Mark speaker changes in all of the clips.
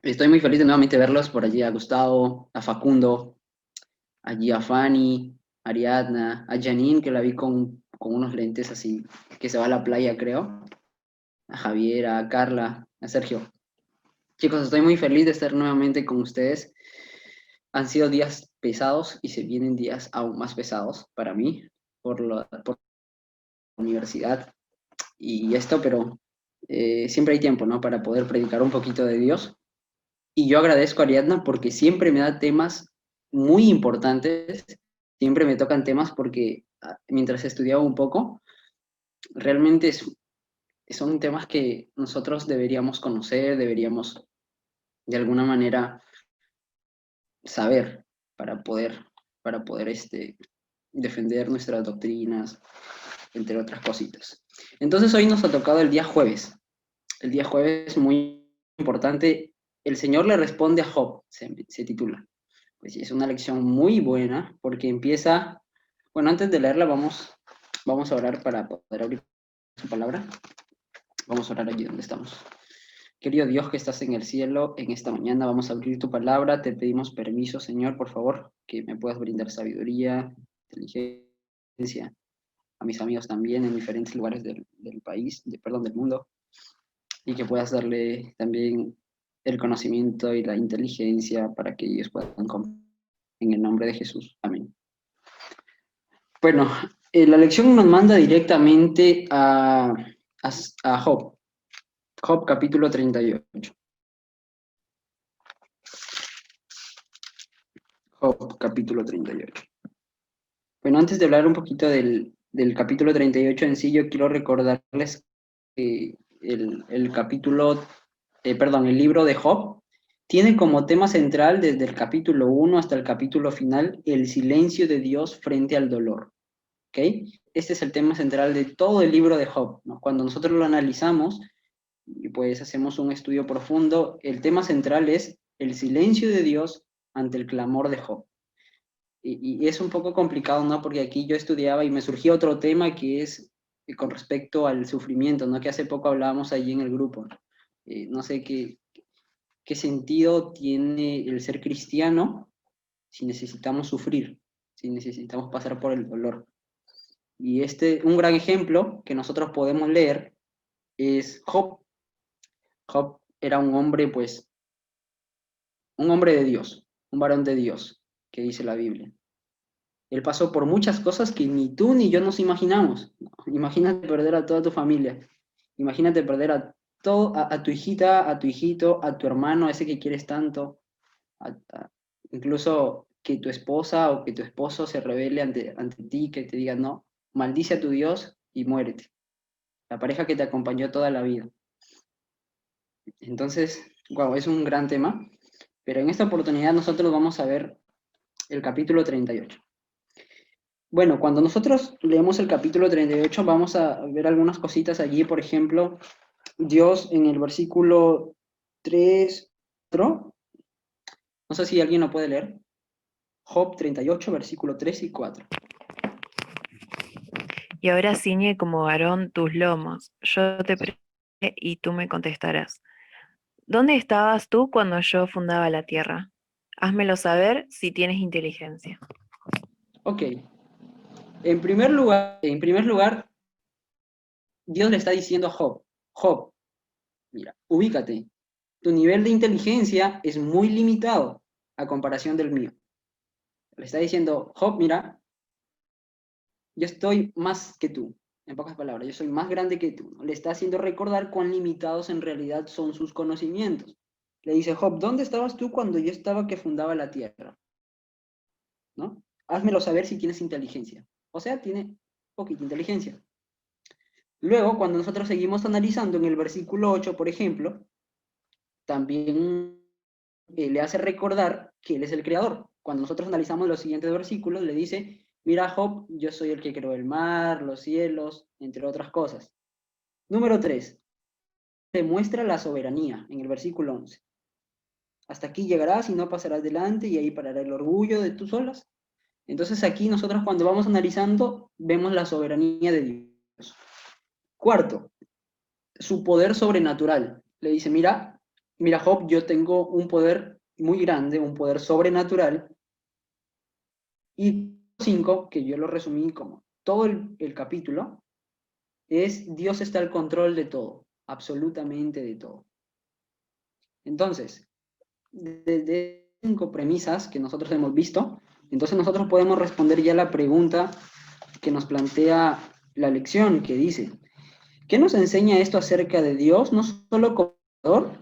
Speaker 1: Estoy muy feliz de nuevamente verlos por allí, a Gustavo, a Facundo, allí a Fanny, a Ariadna, a Janine, que la vi con unos lentes así, que se va a la playa, creo, a Javier, a Carla, a Sergio. Chicos, estoy muy feliz de estar nuevamente con ustedes. Han sido días pesados y se vienen días aún más pesados para mí por la universidad y esto, pero siempre hay tiempo, ¿no? Para poder predicar un poquito de Dios. Y yo agradezco a Ariadna porque siempre me da temas muy importantes, siempre me tocan temas porque mientras estudiaba un poco, realmente son temas que nosotros deberíamos conocer, deberíamos de alguna manera saber para poder, para poder defender nuestras doctrinas, entre otras cositas. Entonces hoy nos ha tocado el día jueves muy importante, el Señor le responde a Job, se titula. Pues sí, es una lección muy buena porque empieza, bueno, antes de leerla vamos a orar para poder abrir su palabra. Vamos a orar allí donde estamos. Querido Dios que estás en el cielo, en esta mañana vamos a abrir tu palabra. Te pedimos permiso, Señor, por favor, que me puedas brindar sabiduría, inteligencia, a mis amigos también en diferentes lugares del país, perdón, del mundo, y que puedas darle también el conocimiento y la inteligencia para que ellos puedan comprender. En el nombre de Jesús. Amén. Bueno, la lección nos manda directamente a Job. Job capítulo 38. Job capítulo 38. Bueno, antes de hablar un poquito del capítulo 38 en sí, yo quiero recordarles que el capítulo, perdón, el libro de Job tiene como tema central desde el capítulo 1 hasta el capítulo final el silencio de Dios frente al dolor. ¿Ok? Este es el tema central de todo el libro de Job, ¿no? Cuando nosotros lo analizamos y pues hacemos un estudio profundo, el tema central es el silencio de Dios ante el clamor de Job. Y es un poco complicado, ¿no? Porque aquí yo estudiaba y me surgió otro tema que es con respecto al sufrimiento, ¿no? Que hace poco hablábamos allí en el grupo. No sé qué sentido tiene el ser cristiano si necesitamos sufrir, si necesitamos pasar por el dolor. Y un gran ejemplo que nosotros podemos leer es Job. Job era un hombre, pues, un hombre de Dios, un varón de Dios, que dice la Biblia. Él pasó por muchas cosas que ni tú ni yo nos imaginamos. Imagínate perder a toda tu familia. Imagínate perder a tu hijita, a tu hijito, a tu hermano, a ese que quieres tanto. a- a- Incluso que tu esposa o que tu esposo se revele ante ti, que te diga, no, maldice a tu Dios y muérete. La pareja que te acompañó toda la vida. Entonces, wow, es un gran tema, pero en esta oportunidad nosotros vamos a ver el capítulo 38. Bueno, cuando nosotros leemos el capítulo 38 vamos a ver algunas cositas allí, por ejemplo, Dios en el versículo 3, 4, no sé si alguien lo puede leer, Job 38, versículo 3 y 4.
Speaker 2: Y ahora ciñe como varón tus lomos. Yo te preguntaré y tú me contestarás. ¿Dónde estabas tú cuando yo fundaba la tierra? Házmelo saber si tienes inteligencia.
Speaker 1: Ok, en primer lugar, Dios le está diciendo a Job, Job, mira, ubícate, tu nivel de inteligencia es muy limitado a comparación del mío. Le está diciendo, Job, mira, yo estoy más que tú, en pocas palabras, yo soy más grande que tú, ¿no? Le está haciendo recordar cuán limitados en realidad son sus conocimientos. Le dice, Job, ¿dónde estabas tú cuando yo estaba que fundaba la tierra? ¿No? Házmelo saber si tienes inteligencia. O sea, tiene poquita inteligencia. Luego, cuando nosotros seguimos analizando en el versículo 8, por ejemplo, también le hace recordar que Él es el creador. Cuando nosotros analizamos los siguientes versículos, le dice, mira Job, yo soy el que creó el mar, los cielos, entre otras cosas. Número 3, demuestra la soberanía en el versículo 11. Hasta aquí llegarás y no pasarás delante y ahí parará el orgullo de tus olas. Entonces aquí nosotros cuando vamos analizando vemos la soberanía de Dios. Cuarto, su poder sobrenatural. Le dice, mira, mira, Job, yo tengo un poder muy grande, un poder sobrenatural, y 5, que yo lo resumí como todo el capítulo, es Dios está al control de todo, absolutamente de todo. Entonces, desde 5 premisas que nosotros hemos visto, entonces nosotros podemos responder ya la pregunta que nos plantea la lección, que dice, ¿qué nos enseña esto acerca de Dios, no solo como creador,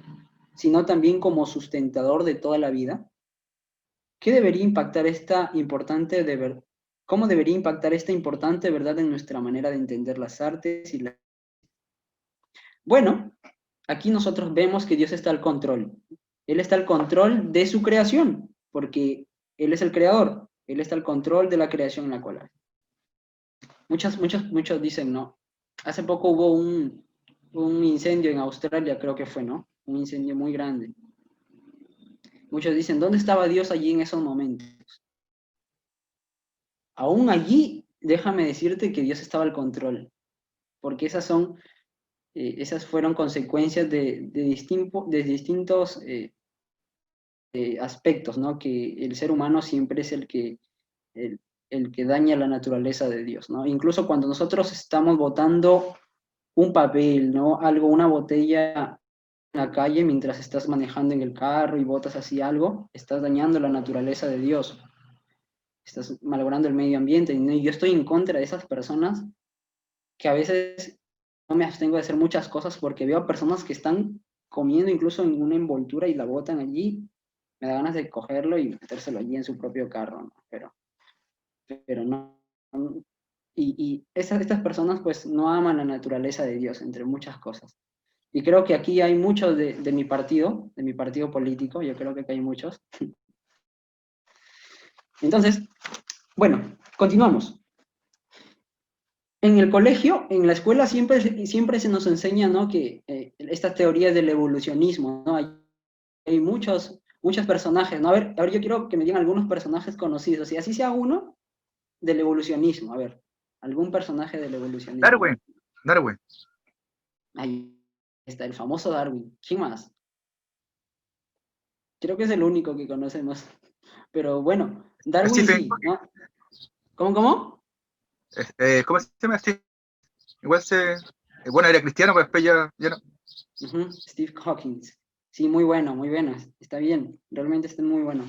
Speaker 1: sino también como sustentador de toda la vida? ¿Qué debería impactar esta importante ¿Cómo debería impactar esta importante verdad en nuestra manera de entender las artes y la... Bueno, aquí nosotros vemos que Dios está al control. Él está al control de su creación, porque Él es el creador. Él está al control de la creación en la cual hay. Muchos dicen, no. Hace poco hubo un incendio en Australia, creo que fue, ¿no? Un incendio muy grande. Muchos dicen, ¿dónde estaba Dios allí en esos momentos? Aún allí, déjame decirte que Dios estaba al control, porque esas fueron consecuencias de distintos aspectos, ¿no? Que el ser humano siempre es el, el que daña la naturaleza de Dios, ¿no? Incluso cuando nosotros estamos botando un papel, ¿no? Algo, una botella en la calle mientras estás manejando en el carro y botas así algo, estás dañando la naturaleza de Dios, estás malogrando el medio ambiente. Y yo estoy en contra de esas personas que a veces no me abstengo de hacer muchas cosas porque veo a personas que están comiendo incluso en una envoltura y la botan allí. Me da ganas de cogerlo y metérselo allí en su propio carro, ¿no? Pero no. Y estas personas pues no aman la naturaleza de Dios, entre muchas cosas. Y creo que aquí hay muchos de mi partido político, yo creo que aquí hay muchos. Entonces, bueno, continuamos. En el colegio, en la escuela, siempre se nos enseña, ¿no? Que estas teorías del evolucionismo, ¿no? Hay muchos personajes, ¿no? A ver, yo quiero que me digan algunos personajes conocidos, y así sea uno del evolucionismo, a ver, algún personaje del evolucionismo.
Speaker 3: Darwin, Darwin.
Speaker 1: Ahí está, el famoso Darwin. ¿Quién más? Creo que es el único que conocemos. Pero bueno, Darwin
Speaker 3: Stephen
Speaker 1: sí,
Speaker 3: Hawking.
Speaker 1: ¿no? ¿Cómo?
Speaker 3: ¿Cómo se llama? Igual bueno, era cristiano, pero después ya no.
Speaker 1: Steve Hawking. Sí, muy bueno, muy bueno. Está bien, realmente está muy bueno.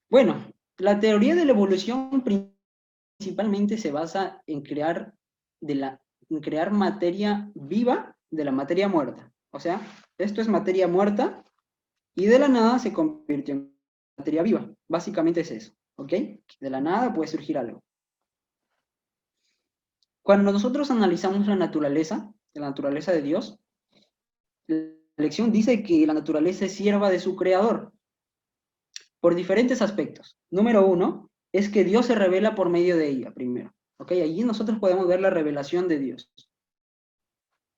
Speaker 1: Bueno, la teoría de la evolución principalmente se basa en en crear materia viva de la materia muerta. O sea, esto es materia muerta y de la nada se convirtió en materia viva. Básicamente es eso, ¿ok? De la nada puede surgir algo. Cuando nosotros analizamos la naturaleza de Dios, la lección dice que la naturaleza es sierva de su creador por diferentes aspectos. Número uno, es que Dios se revela por medio de ella, primero. ¿Ok? Allí nosotros podemos ver la revelación de Dios.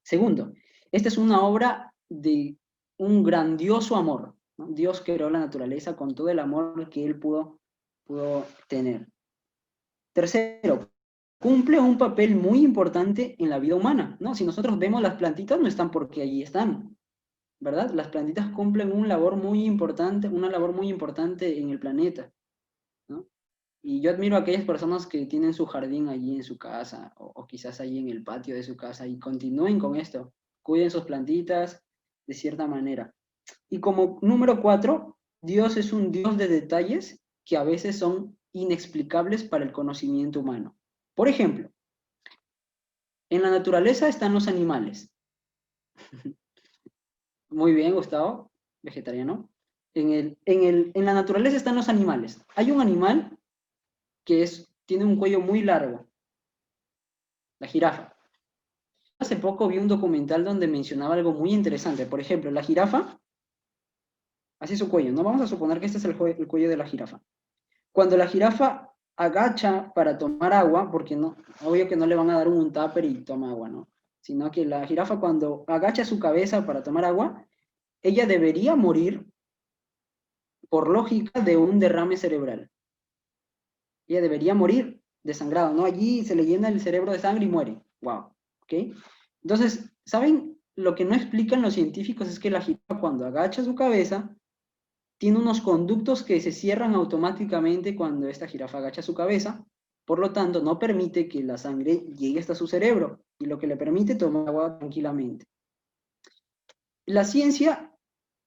Speaker 1: Segundo, esta es una obra de un grandioso amor, ¿no? Dios creó la naturaleza con todo el amor que Él pudo tener. Tercero, cumple un papel muy importante en la vida humana, ¿no? Si nosotros vemos las plantitas, no están porque allí están, ¿verdad? Las plantitas cumplen una labor muy importante en el planeta, ¿no? Y yo admiro a aquellas personas que tienen su jardín allí en su casa, o quizás allí en el patio de su casa, y continúen con esto, cuiden sus plantitas de cierta manera. Y como número 4, Dios es un Dios de detalles que a veces son inexplicables para el conocimiento humano. Por ejemplo, en la naturaleza están los animales. Muy bien, Gustavo, vegetariano. En la naturaleza están los animales. Hay un animal que tiene un cuello muy largo, la jirafa. Hace poco vi un documental donde mencionaba algo muy interesante. Por ejemplo, la jirafa, así su cuello, ¿no? Vamos a suponer que este es el cuello de la jirafa. Cuando la jirafa agacha para tomar agua, porque no, obvio que no le van a dar un tupper y toma agua, ¿no? Sino que la jirafa cuando agacha su cabeza para tomar agua, ella debería morir por lógica de un derrame cerebral. Ella debería morir desangrada, ¿no? Allí se le llena el cerebro de sangre y muere. Wow. ¿Ok? Entonces, ¿saben lo que no explican los científicos es que la jirafa cuando agacha su cabeza, tiene unos conductos que se cierran automáticamente cuando esta jirafa agacha su cabeza, por lo tanto no permite que la sangre llegue hasta su cerebro, y lo que le permite tomar agua tranquilamente. La ciencia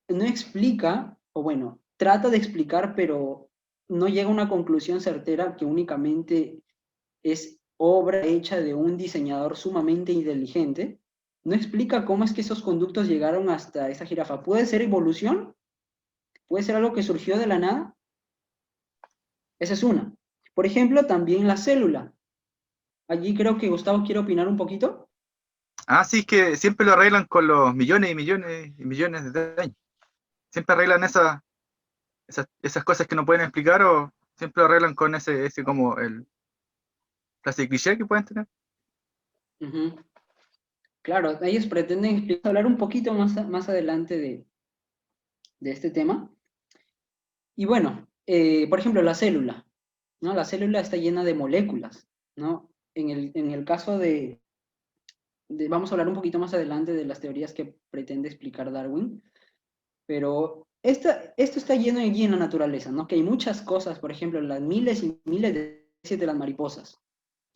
Speaker 1: no explica, o bueno, trata de explicar, pero no llega a una conclusión certera que únicamente es obra hecha de un diseñador sumamente inteligente. No explica cómo es que esos conductos llegaron hasta esa jirafa. ¿Puede ser evolución? ¿Puede ser algo que surgió de la nada? Esa es una. Por ejemplo, también la célula. Allí creo que Gustavo quiere opinar un poquito.
Speaker 3: Sí, es que siempre lo arreglan con los millones y millones y millones de años. Siempre arreglan esas cosas que no pueden explicar, o siempre lo arreglan con ese como el clase cliché que pueden tener.
Speaker 1: Ujú. Claro, ellos pretenden hablar un poquito más adelante de este tema. Y bueno, por ejemplo, la célula, ¿no? La célula está llena de moléculas, ¿no? En el caso vamos a hablar un poquito más adelante de las teorías que pretende explicar Darwin, pero esto está lleno allí en la naturaleza, ¿no? Que hay muchas cosas, por ejemplo, las miles y miles de especies de las mariposas.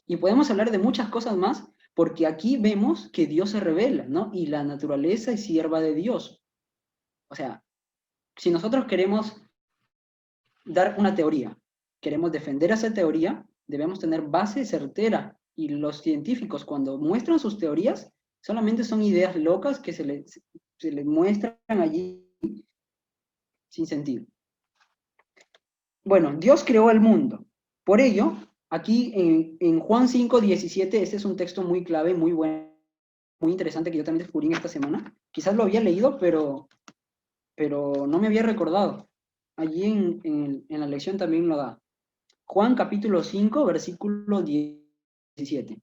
Speaker 1: Y podemos hablar de muchas cosas más, porque aquí vemos que Dios se revela, ¿no? Y la naturaleza es sierva de Dios. O sea, si nosotros queremos dar una teoría, queremos defender esa teoría, debemos tener base certera. Y los científicos, cuando muestran sus teorías, solamente son ideas locas que se les muestran allí sin sentido. Bueno, Dios creó el mundo. Por ello, aquí en Juan 5:17, este es un texto muy clave, muy bueno, muy interesante, que yo también descubrí en esta semana. Quizás lo había leído, pero no me había recordado. Allí en la lección también lo da. Juan capítulo 5, versículo 17.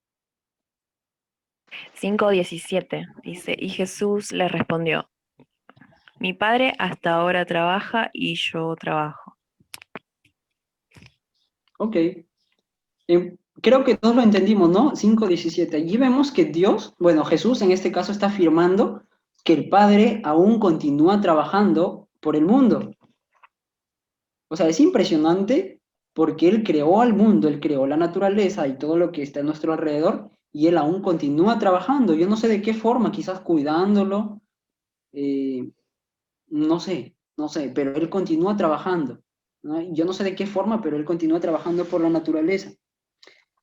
Speaker 2: 5:17 dice, y Jesús le respondió, mi padre hasta ahora trabaja y yo trabajo.
Speaker 1: Ok. Creo que todos lo entendimos, ¿no? 5:17. Allí vemos que Dios, bueno, Jesús en este caso está afirmando que el Padre aún continúa trabajando por el mundo. O sea, es impresionante porque Él creó al mundo, Él creó la naturaleza y todo lo que está a nuestro alrededor, y Él aún continúa trabajando. Yo no sé de qué forma, quizás cuidándolo, eh, no sé, pero Él continúa trabajando, ¿no? Yo no sé de qué forma, pero Él continúa trabajando por la naturaleza.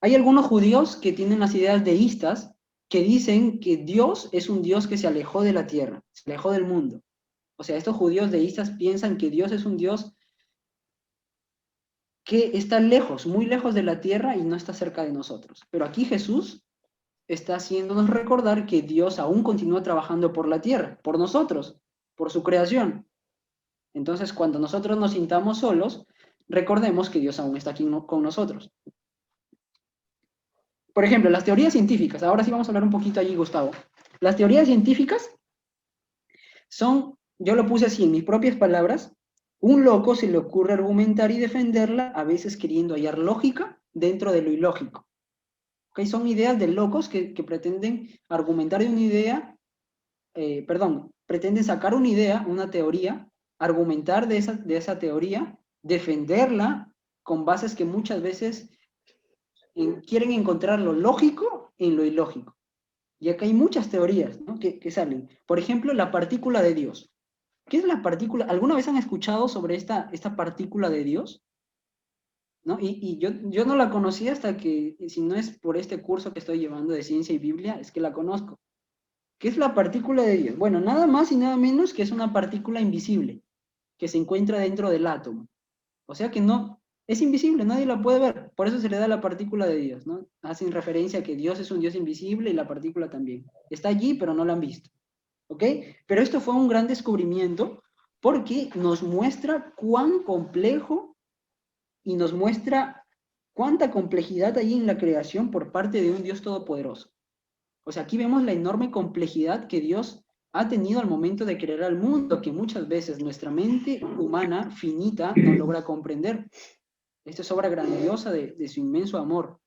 Speaker 1: Hay algunos judíos que tienen las ideas deístas que dicen que Dios es un Dios que se alejó de la tierra, se alejó del mundo. O sea, estos judíos deístas piensan que Dios es un Dios que está lejos, muy lejos de la tierra y no está cerca de nosotros. Pero aquí Jesús está haciéndonos recordar que Dios aún continúa trabajando por la tierra, por nosotros, por su creación. Entonces, cuando nosotros nos sintamos solos, recordemos que Dios aún está aquí con nosotros. Por ejemplo, las teorías científicas. Ahora sí vamos a hablar un poquito allí, Gustavo. Las teorías científicas son, yo lo puse así en mis propias palabras, un loco se le ocurre argumentar y defenderla, a veces queriendo hallar lógica dentro de lo ilógico. ¿Okay? Son ideas de locos que pretenden argumentar de una idea, pretenden sacar una idea, una teoría, argumentar de esa teoría, defenderla con bases que muchas veces quieren encontrar lo lógico en lo ilógico. Y acá hay muchas teorías, ¿no? que salen. Por ejemplo, la partícula de Dios. ¿Qué es la partícula? ¿Alguna vez han escuchado sobre esta partícula de Dios? ¿No? Y yo no la conocía hasta que, si no es por este curso que estoy llevando de Ciencia y Biblia, es que la conozco. ¿Qué es la partícula de Dios? Bueno, nada más y nada menos que es una partícula invisible que se encuentra dentro del átomo. O sea que no, es invisible, nadie la puede ver. Por eso se le da la partícula de Dios, ¿no? Hacen referencia a que Dios es un Dios invisible y la partícula también. Está allí, pero no la han visto. ¿Ok? Pero esto fue un gran descubrimiento porque nos muestra cuán complejo y nos muestra cuánta complejidad hay en la creación por parte de un Dios todopoderoso. O sea, aquí vemos la enorme complejidad que Dios ha tenido al momento de crear al mundo, que muchas veces nuestra mente humana finita no logra comprender. Esto es obra grandiosa de su inmenso amor.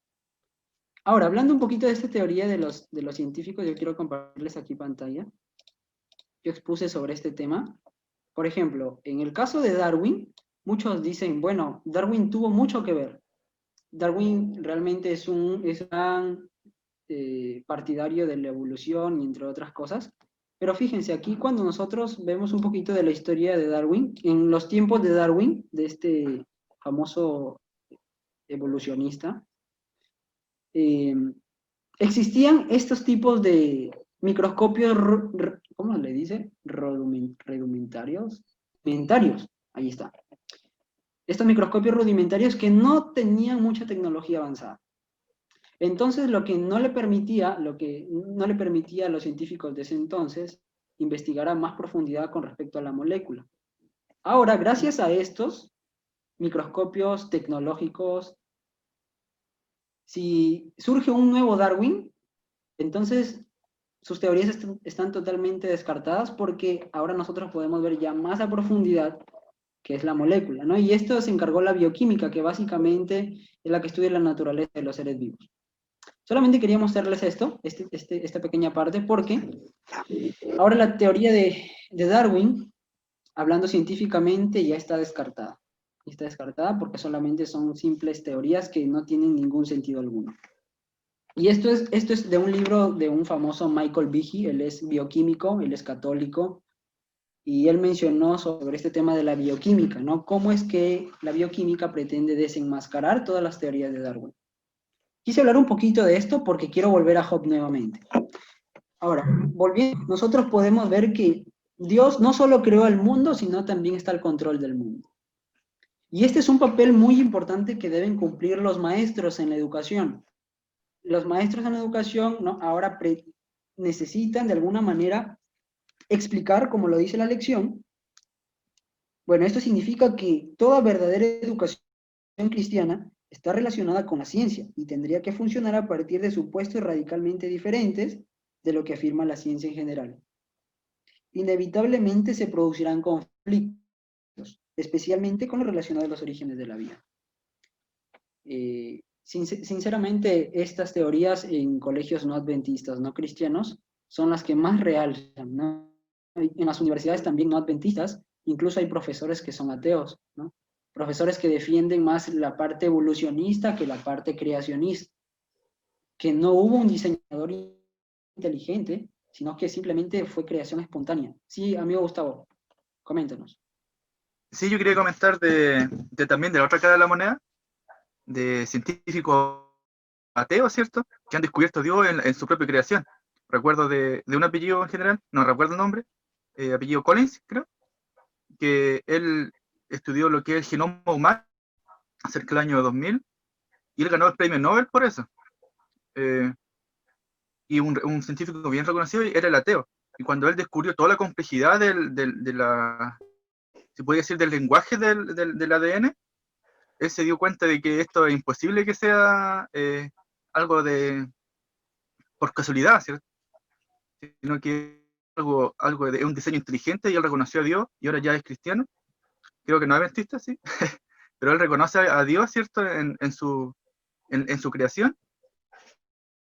Speaker 1: Ahora, hablando un poquito de esta teoría de los científicos, yo quiero compartirles aquí pantalla. yo expuse sobre este tema. Por ejemplo, en el caso de Darwin, muchos dicen, bueno, Darwin tuvo mucho que ver. Darwin realmente es un gran partidario de la evolución y entre otras cosas. Pero fíjense, aquí cuando nosotros vemos un poquito de la historia de Darwin, en los tiempos de Darwin, de este famoso evolucionista, eh, existían estos tipos de microscopios, ¿cómo le dice? Rudimentarios. Rudimentarios, ahí está. Estos microscopios rudimentarios que no tenían mucha tecnología avanzada. Entonces, lo que no le permitía a los científicos de ese entonces investigar a más profundidad con respecto a la molécula. Ahora, gracias a estos microscopios tecnológicos, si surge un nuevo Darwin, entonces sus teorías están totalmente descartadas porque ahora nosotros podemos ver ya más a profundidad qué es la molécula, ¿no? Y esto se encargó la bioquímica, que básicamente es la que estudia la naturaleza de los seres vivos. Solamente quería mostrarles esto, esta pequeña parte, porque ahora la teoría de Darwin, hablando científicamente, ya está descartada. Está descartada porque solamente son simples teorías que no tienen ningún sentido alguno. Y esto es de un libro de un famoso Michael Behe, él es bioquímico, él es católico, y él mencionó sobre este tema de la bioquímica, ¿no? Cómo es que la bioquímica pretende desenmascarar todas las teorías de Darwin. Quise hablar un poquito de esto porque quiero volver a Job nuevamente. Ahora, volviendo, nosotros podemos ver que Dios no solo creó el mundo, sino también está al control del mundo. Y este es un papel muy importante que deben cumplir los maestros en la educación. Los maestros en la educación, ¿no? Ahora necesitan de alguna manera explicar, como lo dice la lección. Bueno, esto significa que toda verdadera educación cristiana está relacionada con la ciencia y tendría que funcionar a partir de supuestos radicalmente diferentes de lo que afirma la ciencia en general. Inevitablemente se producirán conflictos, especialmente con lo relacionado a los orígenes de la vida. Sinceramente, estas teorías en colegios no adventistas, no cristianos, son las que más realzan, ¿no? En las universidades también no adventistas, incluso hay profesores que son ateos, ¿no? Profesores que defienden más la parte evolucionista que la parte creacionista, que no hubo un diseñador inteligente, sino que simplemente fue creación espontánea. Sí, amigo Gustavo, coméntanos.
Speaker 3: Sí, yo quería comentar también de la otra cara de la moneda, de científicos ateos, ¿cierto? Que han descubierto a Dios en su propia creación. Recuerdo de un apellido en general, no recuerdo el nombre, apellido Collins, creo, que él estudió lo que es el genoma humano cerca del año 2000, y él ganó el premio Nobel por eso. Y un científico bien reconocido era el ateo. Y cuando él descubrió toda la complejidad de la, se puede decir, del lenguaje del ADN, él se dio cuenta de que esto es imposible que sea algo por casualidad, ¿cierto? Sino que algo de un diseño inteligente, y él reconoció a Dios y ahora ya es cristiano. Creo que no es adventista, sí, pero él reconoce a Dios, ¿cierto? En su creación.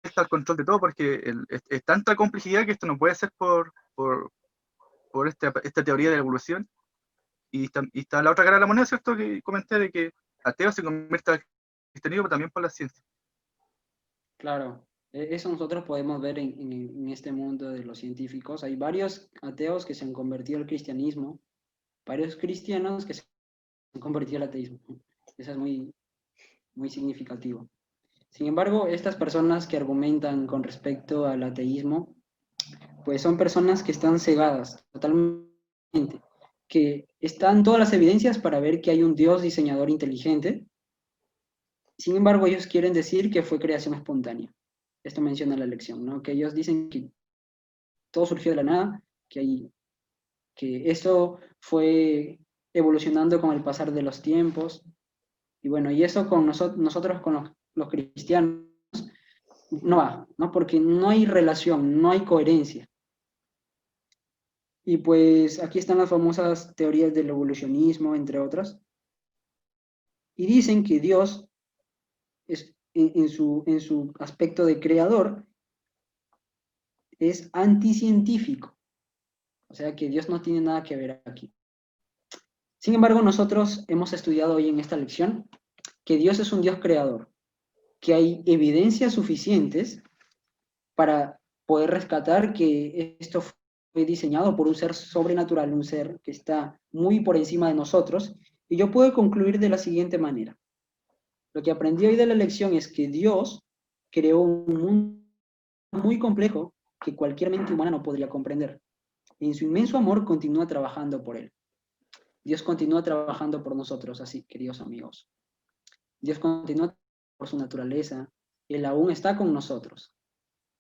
Speaker 3: Está al control de todo porque es tanta complejidad que esto no puede ser por esta teoría de la evolución. Y está la otra cara de la moneda, ¿cierto? Que comenté de que ateo se convierte al cristianismo, pero también por la ciencia.
Speaker 1: Claro, eso nosotros podemos ver en este mundo de los científicos. Hay varios ateos que se han convertido al cristianismo, varios cristianos que se han convertido al ateísmo. Eso es muy, muy significativo. Sin embargo, estas personas que argumentan con respecto al ateísmo, pues son personas que están cegadas totalmente, que están todas las evidencias para ver que hay un Dios diseñador inteligente. Sin embargo, ellos quieren decir que fue creación espontánea. Esto menciona la lección, ¿no? Que ellos dicen que todo surgió de la nada, que eso fue evolucionando con el pasar de los tiempos. Y bueno, y eso con nosotros con los cristianos, no va, ¿no? Porque no hay relación, no hay coherencia. Y pues aquí están las famosas teorías del evolucionismo, entre otras. Y dicen que Dios, en su aspecto de creador, es anticientífico. O sea que Dios no tiene nada que ver aquí. Sin embargo, nosotros hemos estudiado hoy en esta lección que Dios es un Dios creador, que hay evidencias suficientes para poder rescatar que esto fue diseñado por un ser sobrenatural, un ser que está muy por encima de nosotros. Y yo puedo concluir de la siguiente manera. Lo que aprendí hoy de la lección es que Dios creó un mundo muy complejo que cualquier mente humana no podría comprender. Y en su inmenso amor continúa trabajando por él. Dios continúa trabajando por nosotros, así, queridos amigos. Dios continúa por su naturaleza. Él aún está con nosotros.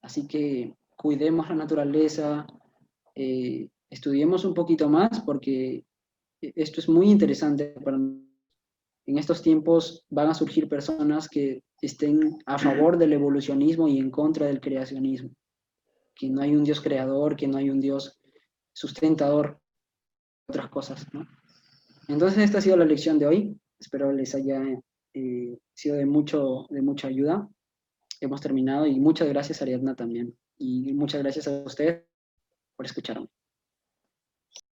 Speaker 1: Así que cuidemos la naturaleza, estudiemos un poquito más porque esto es muy interesante para nosotros. En estos tiempos van a surgir personas que estén a favor del evolucionismo y en contra del creacionismo. Que no hay un Dios creador, que no hay un Dios sustentador, otras cosas, ¿no? Entonces esta ha sido la lección de hoy. Espero les haya sido de mucha ayuda. Hemos terminado y muchas gracias Ariadna también. Y muchas gracias a ustedes por escucharme.